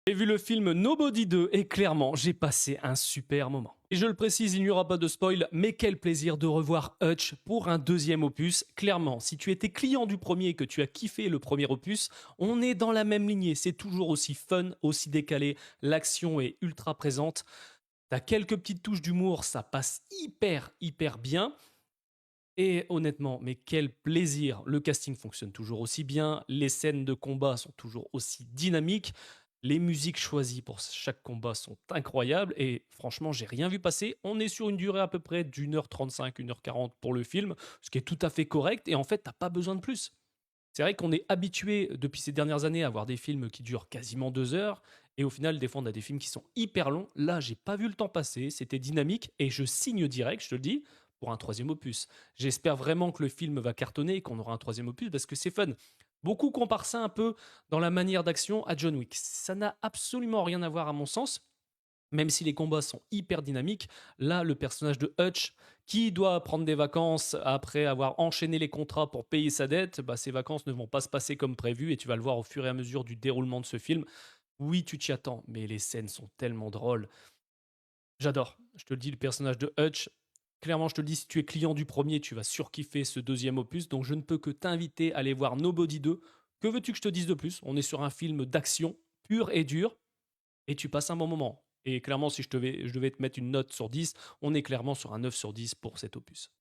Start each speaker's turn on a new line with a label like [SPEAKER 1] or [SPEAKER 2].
[SPEAKER 1] J'ai vu le film Nobody 2 et clairement, j'ai passé un super moment. Et je le précise, il n'y aura pas de spoil, mais quel plaisir de revoir Hutch pour un deuxième opus. Clairement, si tu étais client du premier et que tu as kiffé le premier opus, on est dans la même lignée. C'est toujours aussi fun, aussi décalé, l'action est ultra présente. T'as quelques petites touches d'humour, ça passe hyper bien. Et honnêtement, mais quel plaisir! Le casting fonctionne toujours aussi bien, les scènes de combat sont toujours aussi dynamiques, les musiques choisies pour chaque combat sont incroyables et franchement, j'ai rien vu passer. On est sur une durée à peu près d'1h35, 1h40 pour le film, ce qui est tout à fait correct et en fait, t'as pas besoin de plus. C'est vrai qu'on est habitué depuis ces dernières années à voir des films qui durent quasiment 2 heures et au final, des fois, on a des films qui sont hyper longs. Là, j'ai pas vu le temps passer, c'était dynamique et je signe direct, je te le dis, pour un troisième opus. J'espère vraiment que le film va cartonner et qu'on aura un troisième opus parce que c'est fun. Beaucoup comparent ça un peu dans la manière d'action à John Wick. Ça n'a absolument rien à voir à mon sens, même si les combats sont hyper dynamiques. Là, le personnage de Hutch, qui doit prendre des vacances après avoir enchaîné les contrats pour payer sa dette, bah, ces vacances ne vont pas se passer comme prévu et tu vas le voir au fur et à mesure du déroulement de ce film. Oui, tu t'y attends, mais les scènes sont tellement drôles. J'adore. Je te le dis, le personnage de Hutch, clairement, je te le dis, si tu es client du premier, tu vas surkiffer ce deuxième opus. Donc, je ne peux que t'inviter à aller voir Nobody 2. Que veux-tu que je te dise de plus? On est sur un film d'action pur et dur et tu passes un bon moment. Et clairement, si je devais te mettre une note sur 10, on est clairement sur un 9 sur 10 pour cet opus.